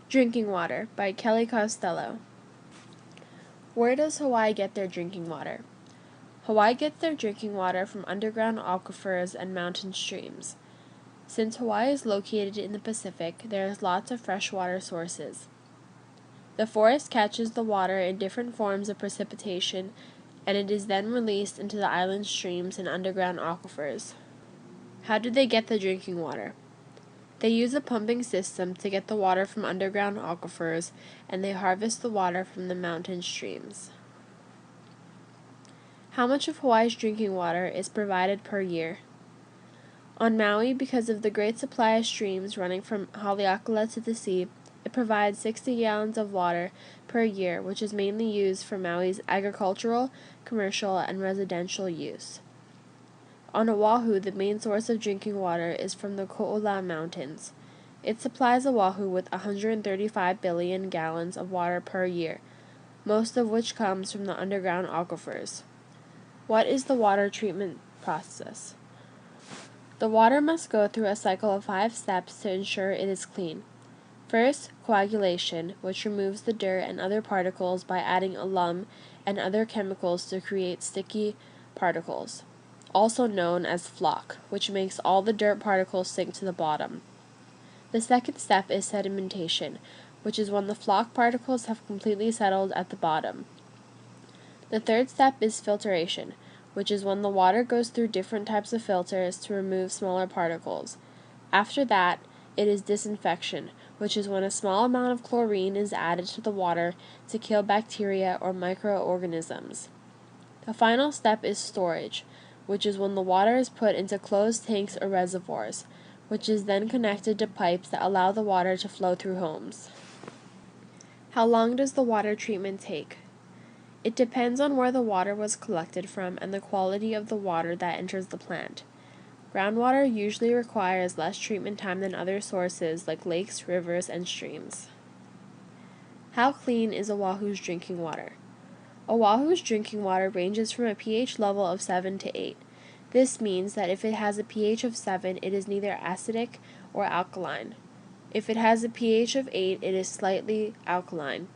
Drinking Water by 1costello. Where does Hawaii get their drinking water? Hawaii gets their drinking water from underground aquifers and mountain streams. Since Hawaii is located in the Pacific, there is lots of freshwater sources. The forest catches the water in different forms of precipitation, and it is then released into the island streams and underground aquifers. How do they get the drinking water? They use a pumping system to get the water from underground aquifers, and they harvest the water from the mountain streams. How much of Hawaii's drinking water is provided per year? On Maui, because of the great supply of streams running from Haleakala to the sea, it provides 60 gallons of water per year, which is mainly used for Maui's agricultural, commercial, and residential use. On Oahu, the main source of drinking water is from the Ko'ola Mountains. It supplies Oahu with 135 billion gallons of water per year, most of which comes from the underground aquifers. What is the water treatment process? The water must go through a cycle of 5 steps to ensure it is clean. First, coagulation, which removes the dirt and other particles by adding alum and other chemicals to create sticky particles, also known as floc, which makes all the dirt particles sink to the bottom. The second step is sedimentation, which is when the floc particles have completely settled at the bottom. The third step is filtration, which is when the water goes through different types of filters to remove smaller particles. After that, it is disinfection, which is when a small amount of chlorine is added to the water to kill bacteria or microorganisms. The final step is storage, which is when the water is put into closed tanks or reservoirs, which is then connected to pipes that allow the water to flow through homes. How long does the water treatment take? It depends on where the water was collected from and the quality of the water that enters the plant. Groundwater usually requires less treatment time than other sources like lakes, rivers, and streams. How clean is Oahu's drinking water? Oahu's drinking water ranges from a pH level of 7 to 8. This means that if it has a pH of 7, it is neither acidic or alkaline. If it has a pH of 8, it is slightly alkaline.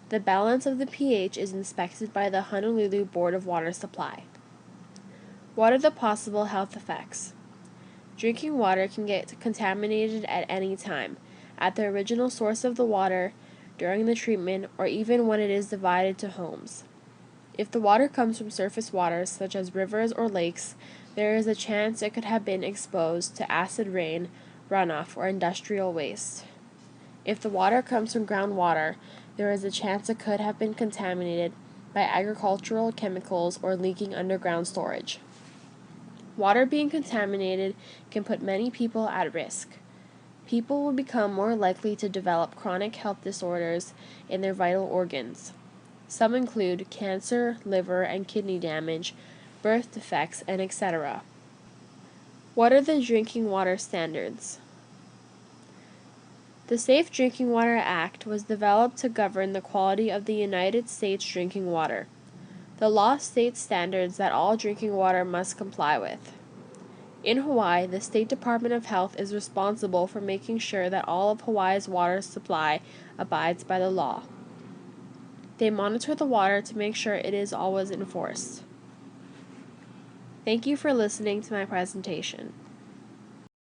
The balance of the pH is inspected by the Honolulu Board of Water Supply. What are the possible health effects? Drinking water can get contaminated at any time, at the original source of the water, during the treatment, or even when it is divided to homes. If the water comes from surface waters, such as rivers or lakes, there is a chance it could have been exposed to acid rain, runoff, or industrial waste. If the water comes from groundwater, there is a chance it could have been contaminated by agricultural chemicals or leaking underground storage. Water being contaminated can put many people at risk. People will become more likely to develop chronic health disorders in their vital organs. Some include cancer, liver and kidney damage, birth defects, and etc. What are the drinking water standards? The Safe Drinking Water Act was developed to govern the quality of the United States drinking water. The law states standards that all drinking water must comply with. In Hawaii, the State Department of Health is responsible for making sure that all of Hawaii's water supply abides by the law. They monitor the water to make sure it is always enforced. Thank you for listening to my presentation.